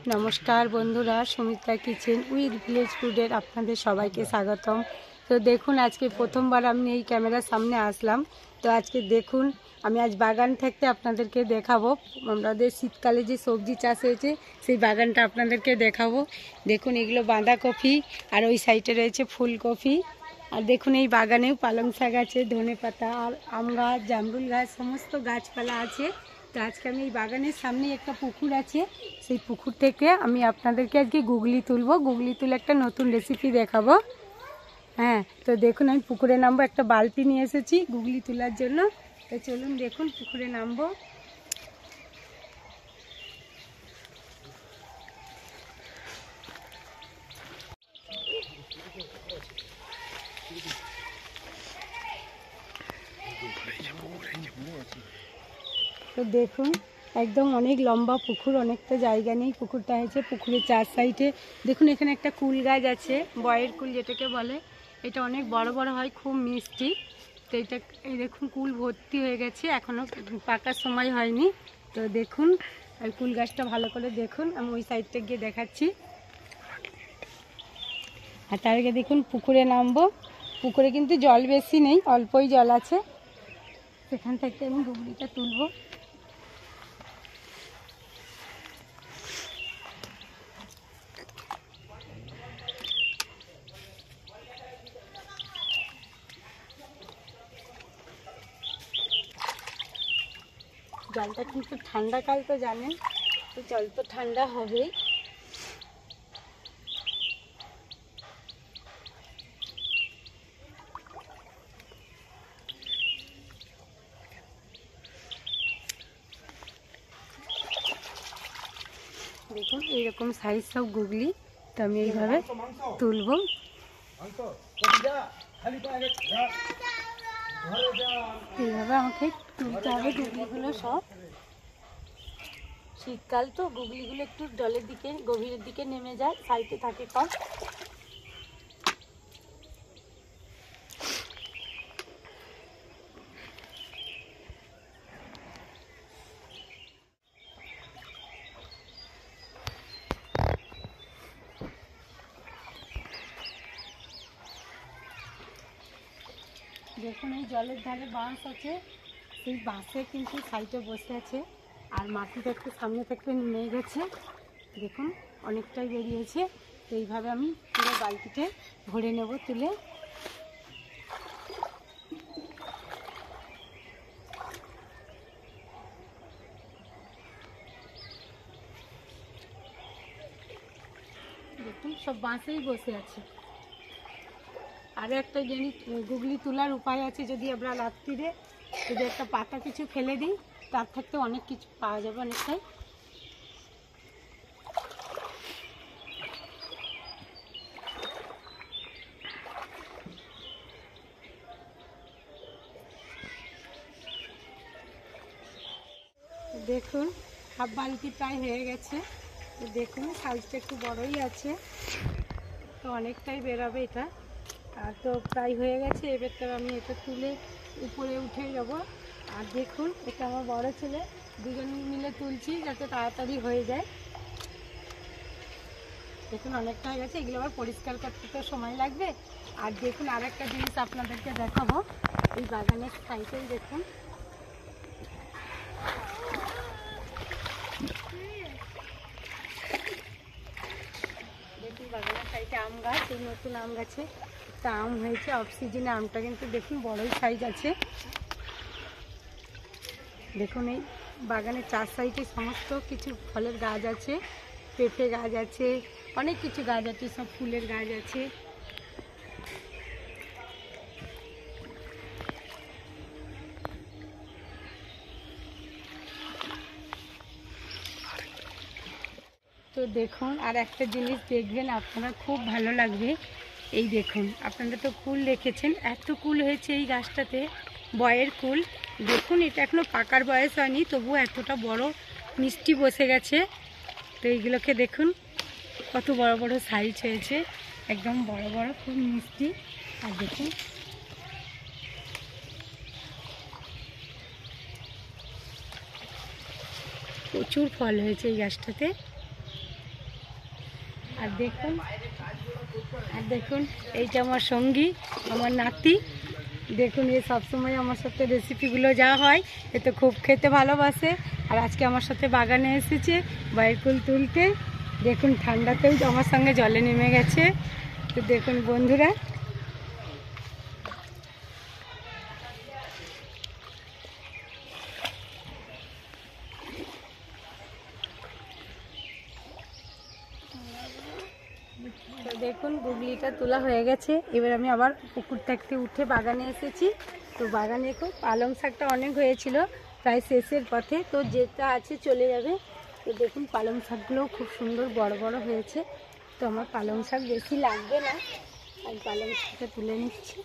नमस्कार बंधुरा Sumitra kitchen with village ফুডের আপনাদের সবাইকে স্বাগতম। তো দেখুন আজকে প্রথমবার আমি এই ক্যামেরার সামনে আসলাম। তো আজকে দেখুন আমি আজ বাগান থেকে আপনাদেরকে দেখাবো আমাদের শীতকালে যে সবজি চাষ হয়েছে সেই বাগানটা আপনাদেরকে দেখাবো। দেখুন এগুলো বাঁধাকপি আর ওই সাইডে রয়েছে ফুলকপি। আর দেখুন এই বাগানেও পালং শাক আছে, ধনেপাতা আর আম গাছ, জামরুল গাছ, সমস্ত গাছপালা আছে। তো আজকে আমি এই বাগানের সামনে একটা পুকুর আছে, সেই পুকুর থেকে আমি আপনাদেরকে আজকে গুগলি তুলবো, গুগলি তুলে একটা নতুন রেসিপি দেখাবো। হ্যাঁ, তো দেখুন আমি পুকুরে নামবো, একটা বালতি নিয়ে এসেছি গুগলি তোলার জন্য। তো চলুন দেখুন পুকুরে নামবো। তো দেখুন একদম অনেক লম্বা পুকুর, অনেকটা জায়গা নেই পুকুরটা হয়েছে। পুকুরের চার সাইডে দেখুন এখানে একটা কুল গাছ আছে, বয়ের কুল যেটাকে বলে। এটা অনেক বড় বড় হয়, খুব মিষ্টি। তো এটা এই দেখুন কুল ভর্তি হয়ে গেছে, এখনও পাকার সময় হয়নি। তো দেখুন আর কুল গাছটা ভালো করে দেখুন, আমি ওই সাইডটা গিয়ে দেখাচ্ছি। আর তার আগে দেখুন পুকুরে নামবো। পুকুরে কিন্তু জল বেশি নেই, অল্পই জল আছে। সেখান থেকে আমি গুগলিটা তুলবো। জলটা কিন্তু ঠান্ডাকাল, তো জানেন তো জল তো ঠান্ডা হবেই। দেখুন এইরকম সাইজ সব গুগলি। তো আমি এইভাবে তুলবো। এইভাবে আমাকে তুলতে হবে গুগলিগুলো সব। শীতকাল তো গুগলিগুলো একটু জলের দিকে গভীরের দিকে নেমে যায়, সাইডে থাকে কম। দেখুন এই জলের ধারে বাঁশ আছে, সেই বাঁশে কিন্তু সাইডে বসে আছে। আর মাটিটা একটু সামনে থেকে নেমে গেছে, দেখুন অনেকটাই বেরিয়েছে। তো এইভাবে আমি পুরো বালতিতে ভরে নেব তুলে। দেখুন সব বাঁশেই বসে আছে। আরও একটা জিনিস গুগলি তোলার উপায় আছে, যদি আমরা রাত্রিরে যদি একটা পাতা কিছু ফেলে দিই, তার থেকে অনেক কিছু পাওয়া যাবে অনেকটাই। দেখুন হাফ বালতি প্রায় হয়ে গেছে। তো দেখুন সাইজটা একটু বড়ই আছে, তো অনেকটাই বেরোবে এটা। আর তো প্রায় হয়ে গেছে, এবার তো আমি এটা তুলে উপরে উঠে যাব। আর দেখুন এটা আমার বড় ছেলে, দুজন মিলে তুলছি যাতে তাড়াতাড়ি হয়ে যায়। দেখুন অনেকটা হয়ে গেছে, এগুলো আবার পরিষ্কার করতে তো সময় লাগবে। আর দেখুন আর একটা জিনিস আপনাদেরকে দেখাবো, এই বাগানের সাইডেই দেখুন বাগানের সাইডে আম গাছ, এই নতুন আম গাছে একটা আম হয়েছে অফ সিজনে। আমটা কিন্তু দেখুন বড়ই সাইজ আছে। দেখুন এই বাগানের চার সাইডে সমস্ত কিছু ফলের গাছ আছে, পেঁপে গাছ আছে, অনেক কিছু গাছ আছে, সব ফুলের গাছ আছে। তো দেখুন আর একটা জিনিস দেখবেন আপনারা, খুব ভালো লাগবে। এই দেখুন আপনারা তো কুল দেখেছেন, এত কুল হয়েছে এই গাছটাতে, বয়ের কুল। দেখুন এটা এখনো পাকার বয়স হয়নি, তবুও এতটা বড় মিষ্টি বসে গেছে। তো এইগুলোকে দেখুন কত বড় বড় সাইজ হয়েছে, একদম বড় বড়, খুব মিষ্টি। আর দেখুন প্রচুর ফল হয়েছে এই গাছটাতে। আর দেখুন এইটা আমার সঙ্গী, আমার নাতি। দেখুন এ সবসময় আমার সাথে রেসিপিগুলো যা হয় এ তো খুব খেতে ভালোবাসে। আর আজকে আমার সাথে বাগানে এসেছে বাইরের ফুল তুলতে। দেখুন ঠান্ডাতেও আমার সঙ্গে জলে নেমে গেছে। তো দেখুন বন্ধুরা, তো দেখুন গুগলিটা তোলা হয়ে গেছে। এবার আমি আবার পুকুর থেকে উঠে বাগানে এসেছি। তো বাগানে খুব পালং শাকটা অনেক হয়েছিল, প্রায় শেষের পথে, তো যেটা আছে চলে যাবে। তো দেখুন পালং শাকগুলোও খুব সুন্দর বড় বড় হয়েছে। তো আমার পালং শাক বেশি লাগবে না, আমি পালং শাকটা তুলে নিচ্ছি।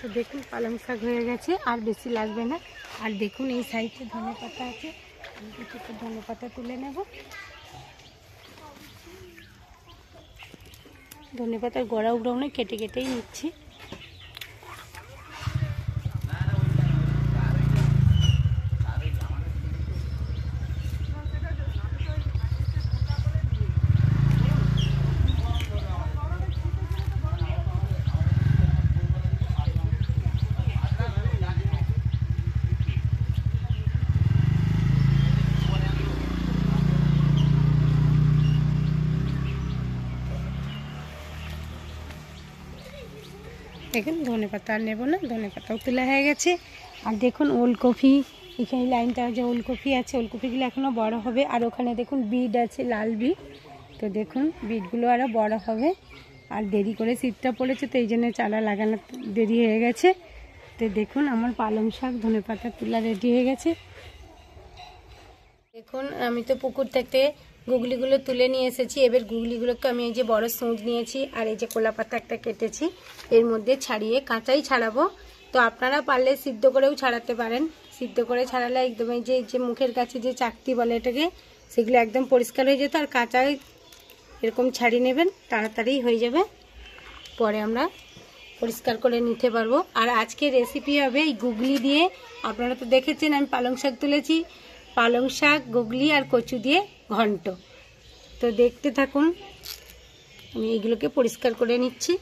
তো দেখুন পালং শাক হয়ে গেছে, আর বেশি লাগবে না। আর দেখুন এই সাইডে ধনে পাতা আছে, আমি কিছু ধনে পাতা তুলে নেব। ধনে পাতার গোড়া উগড়াও না, কেটে কেটেই নিচ্ছি। দেখুন ধনে পাতা আর নেবো না, ধনে পাতাও তোলা হয়ে গেছে। আর দেখুন ওলকপি, এখানে লাইনটা যে ওলকপি আছে, ওলকপিগুলো এখনও বড় হবে। আর ওখানে দেখুন বিট আছে, লাল বিট। তো দেখুন বিটগুলো আরও বড় হবে। আর দেরি করে শীতটা পড়েছে, তো এই জন্য চারা লাগানো দেরি হয়ে গেছে। তো দেখুন আমার পালং শাক ধনে পাতা তোলা রেডি হয়ে গেছে। দেখুন আমি তো পুকুর থেকে গুগলিগুলো তুলে নিয়ে এসেছি। এবার গুগলিগুলোকে আমি এই যে বড় সুঁচ নিয়েছি, আর এই যে কলা পাতা একটা কেটেছি, এর মধ্যে ছাড়িয়ে কাঁচাই ছাড়াবো। তো আপনারা পারলে সিদ্ধ করেও ছাড়াতে পারেন। সিদ্ধ করে ছাড়ালে একদম এই যে মুখের কাছে যে চাকতি বলে এটাকে, সেগুলো একদম পরিষ্কার হয়ে যেত। আর কাঁচাই এরকম ছাড়িয়ে নেবেন, তাড়াতাড়ি হয়ে যাবে, পরে আমরা পরিষ্কার করে নিতে পারবো। আর আজকে রেসিপি হবে এই গুগলি দিয়ে। আপনারা তো দেখেছেন আমি পালং শাক তুলেছি, পালং শাক, গুগলি আর কচু দিয়ে ঘন্ট। তো দেখতে থাকুন, আমি এইগুলোকে পরিষ্কার করে নিচ্ছি।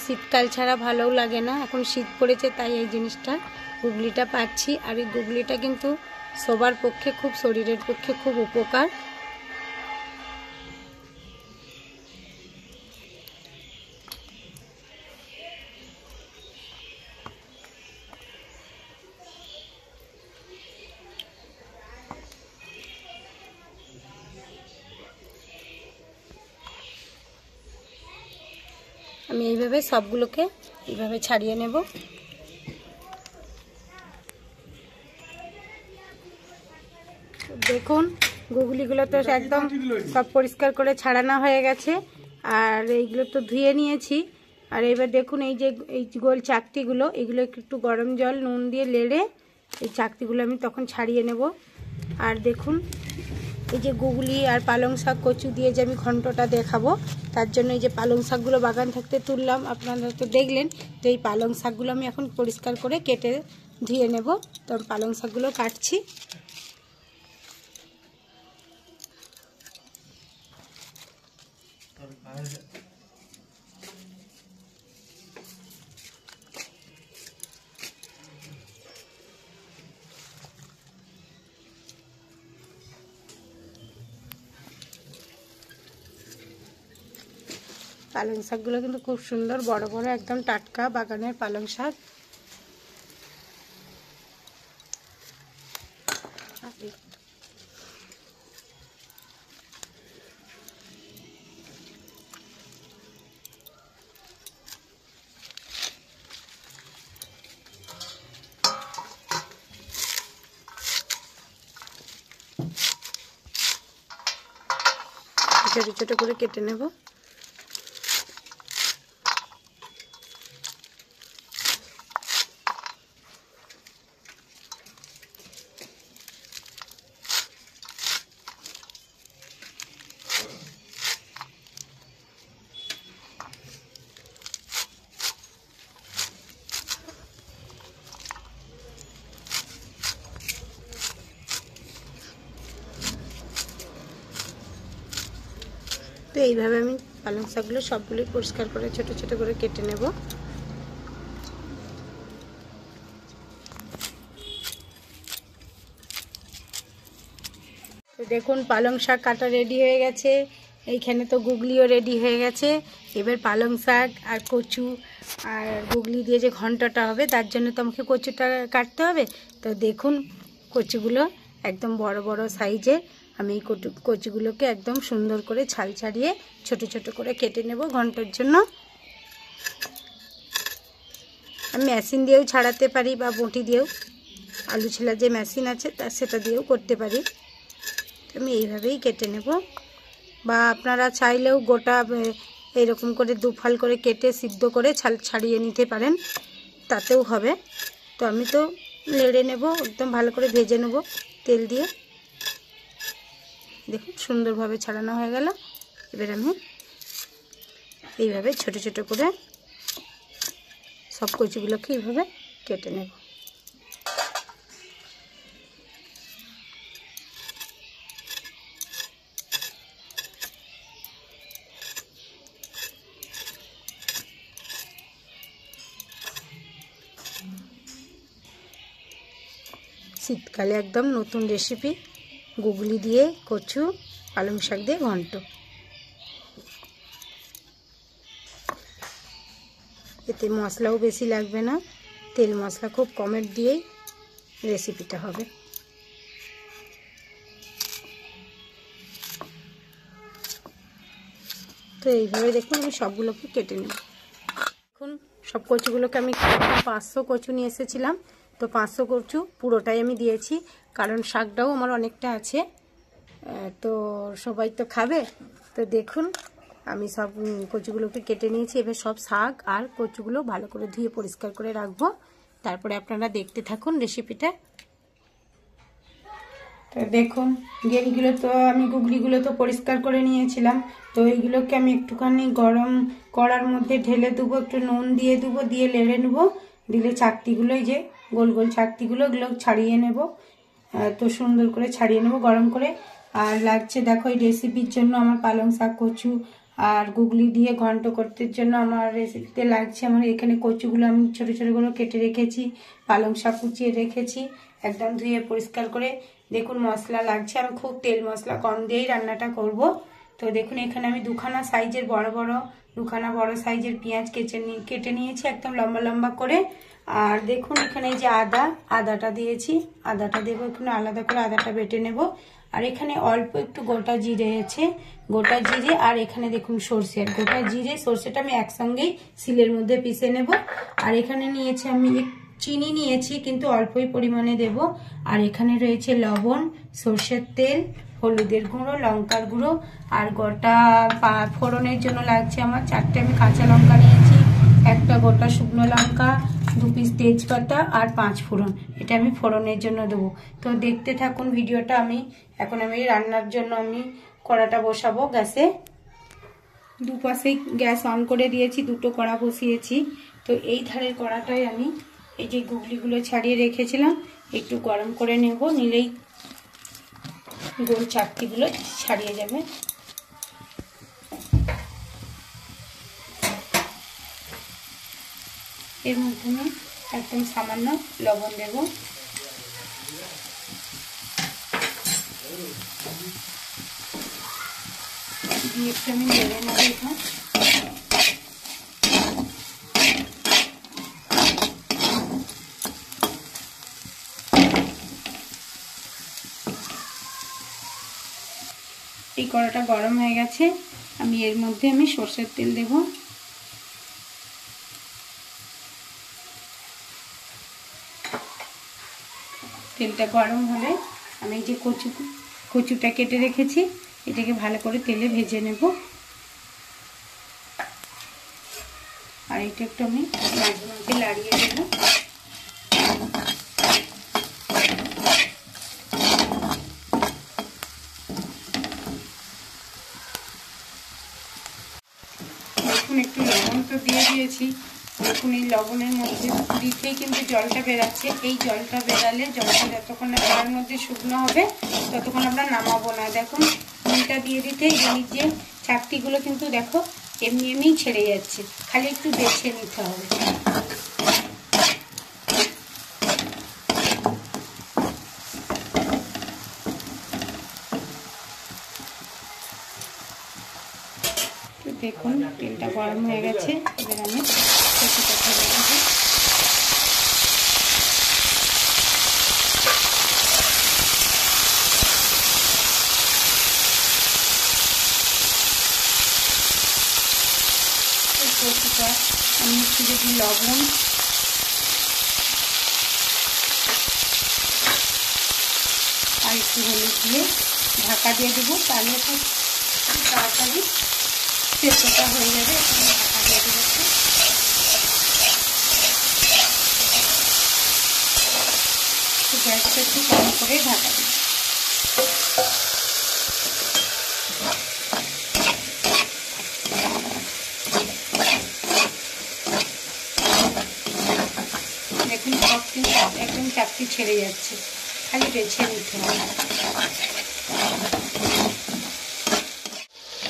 শীতকাল ছাড়া ভালোও লাগে না, এখন শীত পড়েছে তাই এই জিনিসটা গুগলিটা পাচ্ছি। আর এই গুগলিটা কিন্তু সবার পক্ষে খুব, শরীরের পক্ষে খুব উপকার। আমি এইভাবে সবগুলোকে এইভাবে ছাড়িয়ে নেব। দেখুন গুগলিগুলো তো একদম সব পরিষ্কার করে ছাড়ানো হয়ে গেছে। আর এইগুলো তো ধুয়ে নিয়েছি। আর এবার দেখুন এই যে এই গোল চাকতিগুলো, এগুলো একটু গরম জল নুন দিয়ে লেড়ে এই চাকতিগুলো আমি তখন ছাড়িয়ে নেব। আর দেখুন এই যে গুগলি আর পালং শাক কচু দিয়ে যে আমি ঘন্টটা দেখাবো, তার জন্য এই যে পালং শাকগুলো বাগান থাকতে তুললাম, আপনারা তো দেখলেন। তো এই পালং শাকগুলো আমি এখন পরিষ্কার করে কেটে ধুয়ে নেব। তো পালং শাকগুলো কাটছি। পালং শাকগুলো কিন্তু খুব সুন্দর বড় বড় একদম টাটকা বাগানের পালং শাক। ছোট ছোট করে কেটে নেব। তো এইভাবে আমি পালং শাকগুলো সবগুলোই পরিষ্কার করে ছোট ছোট করে কেটে নেব। তো দেখুন পালং শাক কাটা রেডি হয়ে গেছে। এইখানে তো গুগলিও রেডি হয়ে গেছে। এবার পালং শাক আর কচু আর গুগলি দিয়ে যে ঘন্টটা হবে তার জন্য তো আমাকে কচুটা কাটতে হবে। তো দেখুন কচুগুলো একদম বড় বড় সাইজের। আমি এই কচুগুলোকে একদম সুন্দর করে ছাল ছাড়িয়ে ছোট ছোট করে কেটে নেব ঘন্টার জন্য। আমি মেশিন দিয়েও ছাড়াতে পারি বা বটি দিয়েও, আলু ছেলার যে মেশিন আছে সেটা দিয়েও করতে পারি। আমি এইভাবেই কেটে নেব, বা আপনারা চাইলেও গোটা এইরকম করে দুফাল করে কেটে সিদ্ধ করে ছাল ছাড়িয়ে নিতে পারেন, তাতেও হবে। তো আমি তো নেড়ে নেব, একদম ভালো করে ভেজে নেব তেল দিয়ে। দেখুন সুন্দরভাবে ছাড়ানো হয়ে গেল। এবার আমি এইভাবে ছোট ছোট করে সব কচুগুলোকে এইভাবে কেটে নেব। শীতকালে একদম নতুন রেসিপি, গুগলি দিয়ে কচু পালং শাক দিয়ে ঘন্ট। এতে মশলাও বেশি লাগবে না, তেল মশলা খুব কমের দিয়েই রেসিপিটা হবে। তো এইভাবে দেখুন আমি সবগুলোকে কেটে নেব। দেখুন সব কচুগুলোকে আমি 500 কচু নিয়ে এসেছিলাম। তো 500 কচু পুরোটাই আমি দিয়েছি, কারণ শাকটাও আমার অনেকটা আছে, তো সবাই তো খাবে। তো দেখুন আমি সব কচুগুলোকে কেটে নিয়েছি। এবার সব শাক আর কচুগুলো ভালো করে ধুয়ে পরিষ্কার করে রাখবো, তারপরে আপনারা দেখতে থাকুন রেসিপিটা। তো দেখুন গেরিগুলো তো আমি গুগলিগুলো তো পরিষ্কার করে নিয়েছিলাম। তো এইগুলোকে আমি একটুখানি গরম কড়ার মধ্যে ঢেলে দেবো, একটু নুন দিয়ে দেবো, দিয়ে লেড়ে নেবো। দিলে চাকতিগুলো, এই যে গোল গোল চাকতিগুলো, এগুলো ছাড়িয়ে নেব। তো সুন্দর করে ছাড়িয়ে নেব গরম করে। আর লাগছে দেখো এই রেসিপির জন্য আমার পালং শাক, কচু আর গুগলি দিয়ে ঘন্ট করতে জন্য আমার রেসিপিতে লাগছে, আমার এখানে কচুগুলো আমি ছোট ছোট করে কেটে রেখেছি, পালং শাক কুচিয়ে রেখেছি একদম ধুয়ে পরিষ্কার করে। দেখুন মশলা লাগছে, আমি খুব তেল মশলা কম দিয়েই রান্নাটা করব। তো দেখুন এখানে আমি দুখানা বড় সাইজের পেঁয়াজ কেটে নিয়েছি একদম লম্বা লম্বা করে। আর দেখুন এখানে এই যে আদাটা দিয়েছি, আদাটা দেবো এখানে আলাদা করে, আদাটা বেটে নেব। আর এখানে অল্প একটু গোটা জিরে আছে, গোটা জিরে। আর এখানে দেখুন সর্ষে, গোটা জিরে সর্ষেটা আমি একসঙ্গেই শিলের মধ্যে পিষে নেব। আর এখানে নিয়েছি আমি চিনি নিয়েছি, কিন্তু অল্পই পরিমাণে দেব। আর এখানে রয়েছে লবণ, সর্ষের তেল, হলুদের গুঁড়ো, লঙ্কার গুঁড়ো। আর গোটা ফোড়নের জন্য লাগছে আমার 4টে আমি কাঁচা লঙ্কা নিয়েছি, একটা গোটা শুকনো লঙ্কা, 2 পিস তেজপাতা আর 5 ফোড়ন। এটা আমি ফোড়নের জন্য দেবো। তো দেখতে থাকুন ভিডিওটা। এখন আমি রান্নার জন্য আমি কড়াটা বসাবো গ্যাসে। দুপাশেই গ্যাস অন করে দিয়েছি, 2টো কড়া বসিয়েছি। তো এই ধারের কড়াটায় আমি এই যে গুগলিগুলো ছাড়িয়ে রেখেছিলাম একটু গরম করে নেব, নিলেই গোল চাকতিগুলো ছাড়িয়ে যাবে। এর মধ্যে আমি একদম সামান্য লবণ দেব। দিয়ে একটু আমি নেড়ে নেব। এই কড়াটা গরম হয়ে গেছে। আমি এর মধ্যে সর্ষের তেল দেব। তেলটা গরম হলে আমি যে কচুটা কেটে রেখেছি এটাকে ভালো করে তেলে ভেজে নেব। আর এটা একটু আমি মাঝে মাঝে লাড়িয়ে দেব। দেখুন একটু লবণ তো দিয়ে দিয়েছি। দেখুন এই লবণের মধ্যে দিতেই কিন্তু জলটা বেরাচ্ছে। এই জলটা বেরালে, জলটা যতক্ষণ না কড়ার মধ্যে শুকনো হবে ততক্ষণ আমরা নামাবো না। দেখুন নুনটা দিয়ে দিতেই এই যে চাকতিগুলো কিন্তু দেখো এমনি এমনি ছেড়ে যাচ্ছে, খালি একটু বেছে নিতে হবে। দেখুন তেলটা গরম হয়ে গেছে। এবার আমি কচুটা ঢেলে দেবো। কচুটা আমি একটু যদি লবণ আর একটু হলুদ দিয়ে ঢাকা দিয়ে দেবো, তাহলে খুব তাড়াতাড়ি সেদ্ধটা হয়ে যাবে। এখানে ঢাকা দিয়ে দেবো। গ্যাসটা একটু কম করে ঢাকা দেবো। দেখুন সব কিন্তু একদম চাকতি ছেড়ে যাচ্ছে, খালি বেছে নিতে হবে।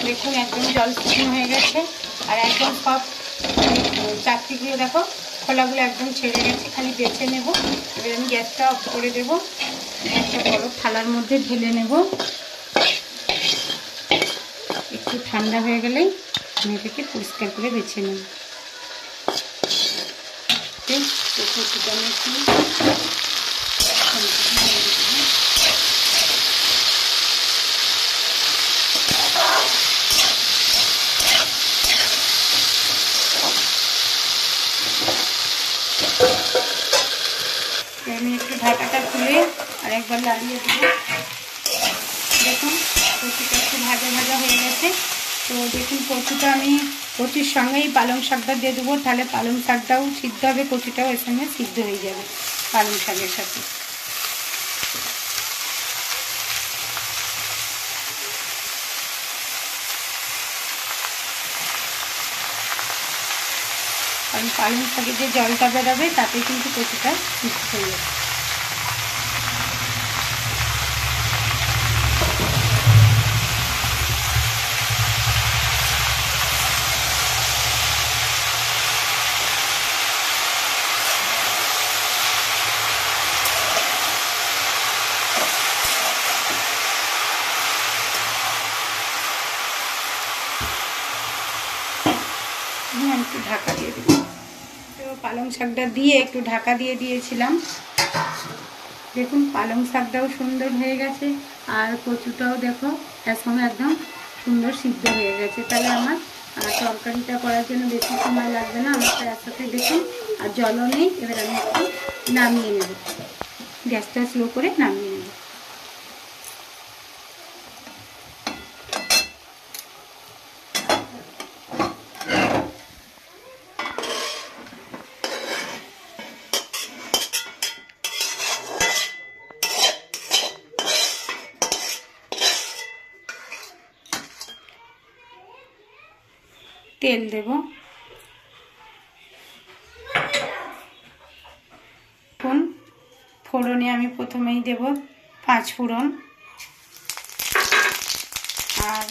দেখুন একদম জল শুকনো হয়ে গেছে আর একদম সব চাকতিগুলো দেখো খোলাগুলো একদম ছেড়ে গেছে, খালি বেছে নেব। এবার আমি গ্যাসটা অফ করে দেবো। একটা বড় থালার মধ্যে ঢেলে নেব। একটু ঠান্ডা হয়ে গেলেই আমি এটাকে পরিষ্কার করে বেছে নেব। আমি একটু ঢাকাটা খুলে আর একবার লাড়িয়ে দেবো। দেখুন কচুটা একটু ভাজা ভাজা হয়ে গেছে। তো দেখুন কচুটা আমি কচুর সঙ্গেই পালং শাকটা দিয়ে দেবো, তাহলে পালং শাকটাও সিদ্ধ হবে, কচুটাও এর সঙ্গে সিদ্ধ হয়ে যাবে পালং শাকের সাথে। কারণ পালং শাকে যে জলটা বেরোবে তাতে কিন্তু কচুটা সিদ্ধ হয়ে যাবে। একটু ঢাকা দিয়ে দেবো। তো পালং শাকটা দিয়ে একটু ঢাকা দিয়ে দিয়েছিলাম। দেখুন পালং শাকটাও সুন্দর হয়ে গেছে আর কচুটাও দেখো এর সঙ্গে একদম সুন্দর সিদ্ধ হয়ে গেছে। তাহলে আমার তরকারিটা করার জন্য বেশি সময় লাগবে না। আমার তো একসাথে দেখুন আর জলও নেই। এবার আমি একটু নামিয়ে নেব, গ্যাসটা স্লো করে নামিয়ে নেব। তেল দেব। ফোড়নে আমি প্রথমেই দেব 5 ফোড়ন আর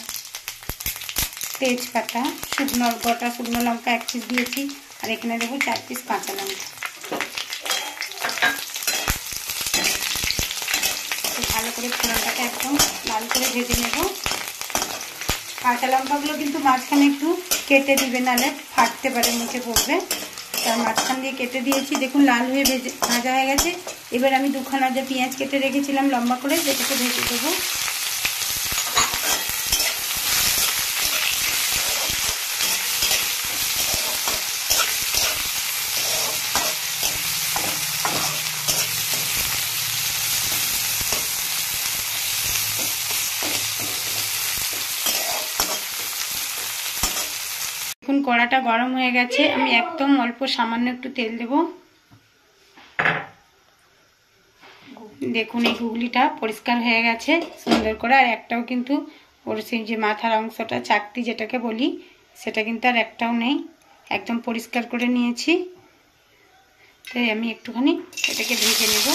তেজপাতা, গোটা শুকনো লঙ্কা 1 পিস দিয়েছি আর এখানে দেবো 4 পিস কাঁচা লঙ্কা। ভালো করে ফোড়নটাকে একদম লাল করে ভেজে নেব। কাঁচা লঙ্কাগুলো কিন্তু মাঝখানে একটু কেটে দিবে, নাহলে ফাটতে পারে, মুখে পড়বে। তার মাঝখান দিয়ে কেটে দিয়েছি। দেখুন লাল হয়ে ভাজা হয়ে গেছে। এবার আমি 2খানা যে পেঁয়াজ কেটে রেখেছিলাম লম্বা করে, সেটাকে ভেজে দেবো। দেখুন কড়াটা গরম হয়ে গেছে, আমি একদম অল্প সামান্য একটু তেল দেব। দেখুন এই ঘুগলিটা পরিষ্কার হয়ে গেছে সুন্দর করে, আর একটাও কিন্তু ওর সেই যে মাথার অংশটা চাকতি যেটাকে বলি সেটা কিন্তু আর একটাও নেই, একদম পরিষ্কার করে নিয়েছি। তাই আমি একটুখানি এটাকে ভেজে নেব।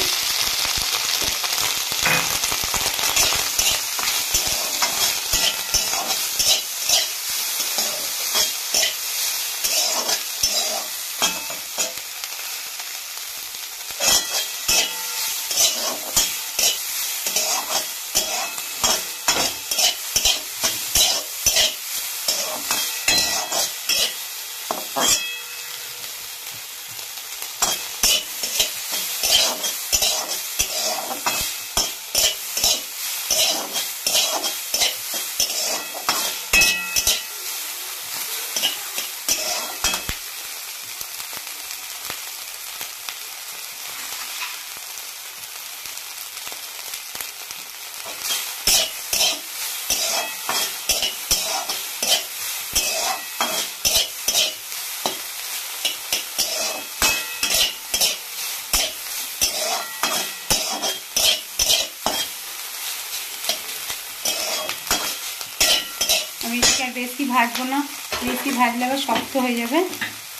আমি এটাকে আর বেশি ভাজবো না, বেশি ভাজলে আবার শক্ত হয়ে যাবে,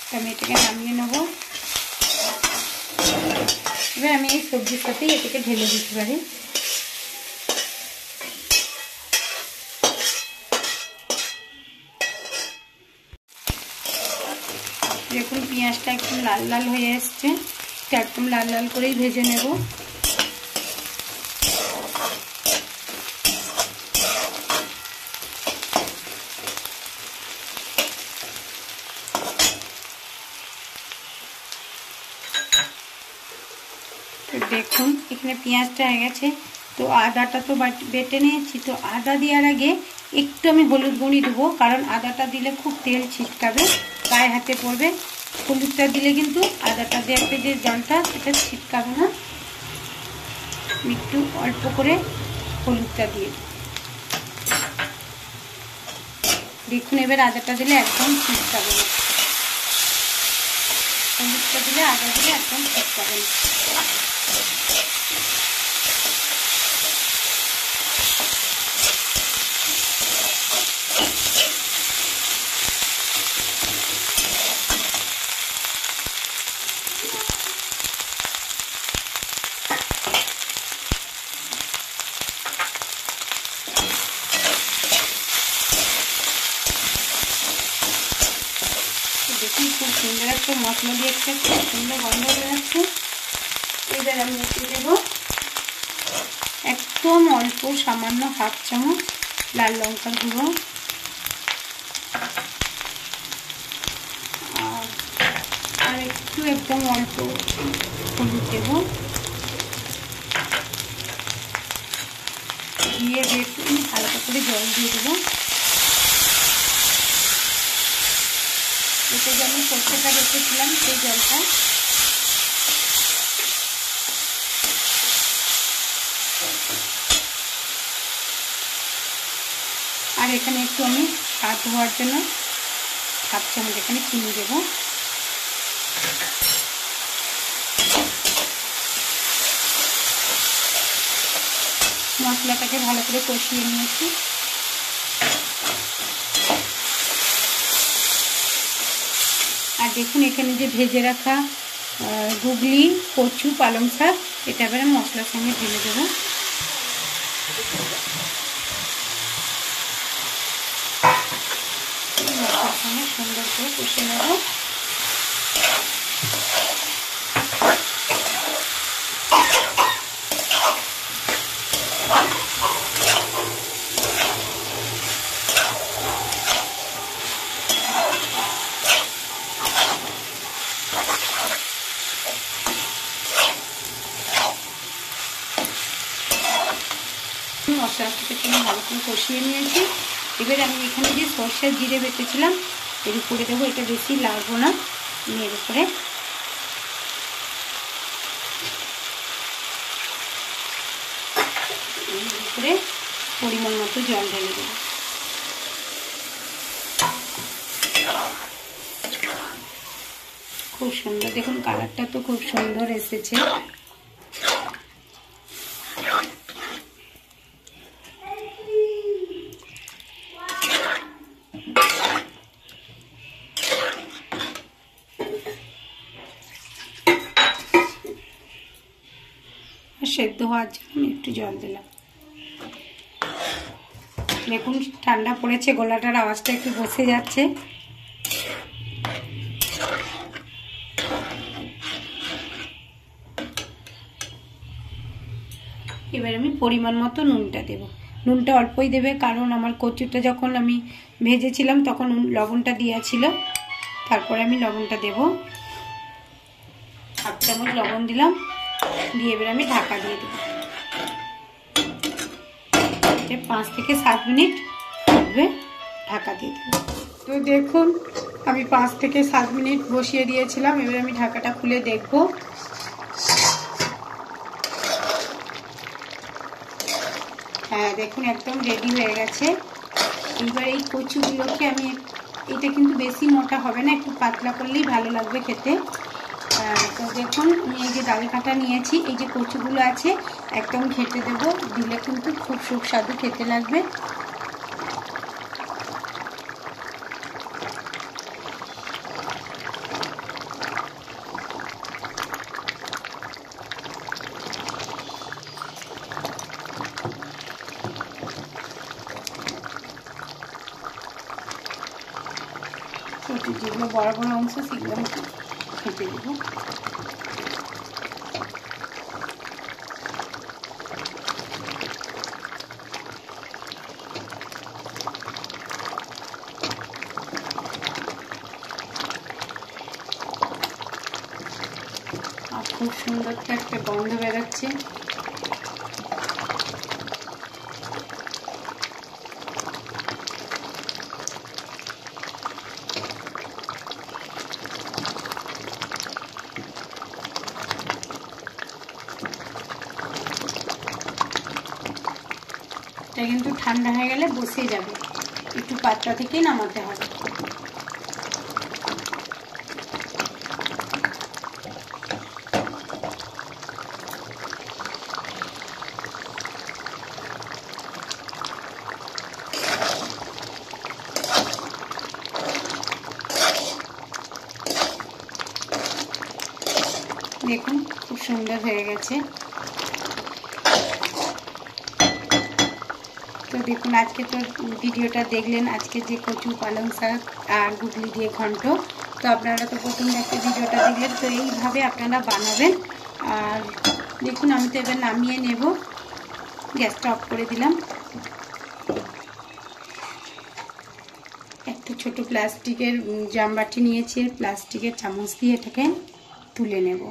তো আমি এটাকে নামিয়ে নেব। এবার আমি এই সবজির সাথেই এটাকে ঢেলে দিতে পারি। দেখুন পেঁয়াজটা একদম লাল লাল হয়ে এসছে, একদম লাল লাল করেই ভেজে নেব। দেখুন এখানে পেঁয়াজটা হয়ে গেছে, তো আদাটা তো বেটে নিয়েছি, তো আদা দেওয়ার আগে একটু আমি হলুদ গুঁড়ি দেবো, কারণ আদাটা দিলে খুব তেল ছিটকাবে, গায়ে হাতে পড়বে। হলুদটা দিলে কিন্তু আদাটা দেওয়াতে যে জলটা সেটা ছিটকাবে না। একটু অল্প করে হলুদটা দিয়ে দেখুন, এবার আদাটা দিলে একদম ছিটকাবে না, হলুদটা দিলে আদা দিলে একদম ছিটকাবে না। দেখুন খুব সুন্দর একটা মশলা দিয়ে একটা খুব সুন্দর গন্ধ বেরোচ্ছে। এবার আমি এতে দেবো একদম অল্প সামান্য হাফ চামচ লাল লঙ্কার গুঁড়ো, আর একটু একদম অল্প হলুদ দেবো, দিয়ে একটু হালকা করে জল দিয়ে দেবো। এতে যে আমি সর্ষেটা রেখেছিলাম সেই জলটা, আর এখানে একটু আমি স্বাদ হওয়ার জন্য হাফ চামচ এখানে চিনি দেবো। মশলাটাকে ভালো করে কষিয়ে নিয়েছি। আর দেখুন এখানে যে ভেজে রাখা গুগলি, কচু, পালং শাক, এটা এবার আমি মশলার সঙ্গে ঢেলে দেবো। মশলার সঙ্গে সুন্দর করে কষে নেব। মশলাটাকে আমি ভালো করে কষিয়ে নিয়েছি। এবার আমি এখানে যে সরষের জিরে বেটেছিলাম এর উপরে দেবো, এটা বেশি লাগবো না, এর উপরে পরিমাণ মতো জল ঢেলে দেবো। খুব সুন্দর, দেখুন কালারটা তো খুব সুন্দর এসেছে। সেদ্ধ হওয়ার জন্য আমি একটু জল দিলাম। দেখুন ঠান্ডা পড়েছে, গলাটার আওয়াজটা একটু বসে যাচ্ছে। এবার আমি পরিমাণ মতো নুনটা দেব। নুনটা অল্পই দেবে, কারণ আমার কচুটা যখন আমি ভেজেছিলাম তখন লবণটা দেওয়া ছিল। তারপরে আমি লবণটা দেব, 1/2 চামচ লবণ দিলাম, দিয়ে এবার আমি ঢাকা দিয়ে দেবো। 5 থেকে 7 মিনিট হবে, ঢাকা দিয়ে দেবো। তো দেখুন আমি 5 থেকে 7 মিনিট বসিয়ে দিয়েছিলাম। এবার আমি ঢাকাটা খুলে দেখব। হ্যাঁ দেখুন একদম রেডি হয়ে গেছে। এবার এই কচুগুলোকে আমি, এটা কিন্তু বেশি মোটা হবে না, একটু পাতলা করলেই ভালো লাগবে খেতে। তো দেখুন আমি এই যে ডাল কাটা নিয়েছি, এই যে কচুগুলো আছে একদম ঘেঁটে দেব, দিলে কিন্তু খুব সুস্বাদু খেতে লাগবে। কচু যেগুলো বড় বড় অংশ সেগুলো আমি খেতে দেবো। আর খুব সুন্দর একটা গন্ধ বেরোচ্ছে। এটা কিন্তু ঠান্ডা হয়ে গেলে বসে যাবে, একটু পাতলা থেকে নামাতে হবে। দেখুন খুব সুন্দর হয়ে গেছে। তো দেখুন আজকে তো ভিডিওটা দেখলেন, আজকে যে কচু পালং শাক আর গুগলি দিয়ে ঘন্ট। তো আপনারা তো প্রথম একটা ভিডিওটা দেখলেন, তো এইভাবে আপনারা বানাবেন। আর দেখুন আমি তো এবার নামিয়ে নেব, গ্যাসটা অফ করে দিলাম। একটা ছোট প্লাস্টিকের জামবাটি নিয়েছি, প্লাস্টিকের চামচ দিয়ে এটাকে তুলে নেব।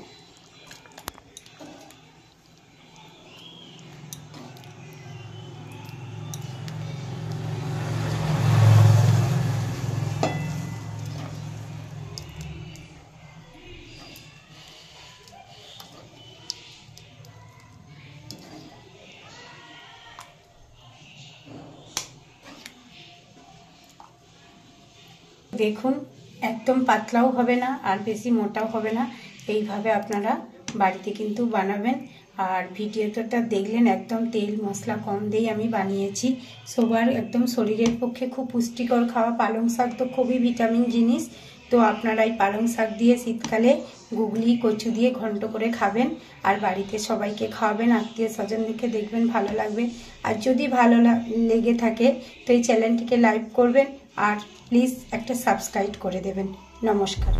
দেখুন একদম পাতলাও হবে না আর বেশি মোটাও হবে না, এইভাবে আপনারা বাড়িতে কিন্তু বানাবেন। আর ভিডিওটা দেখলেন একদম তেল মশলা কম দিয়ে আমি বানিয়েছি। সবার একদম শরীরের পক্ষে খুব পুষ্টিকর খাওয়া। পালং শাক তো খুবই ভিটামিন জিনিস। তো আপনারা এই পালং শাক দিয়ে শীতকালে গুগলি কচু দিয়ে ঘন্ট করে খাবেন, আর বাড়িতে সবাইকে খাওয়াবেন, আত্মীয় স্বজনদেরকে দেখবেন ভালো লাগবে। আর যদি ভালো লেগে থাকে তো এই চ্যানেলটিকে লাইক করবেন আর প্লিজ একটা সাবস্ক্রাইব করে দেবেন। নমস্কার।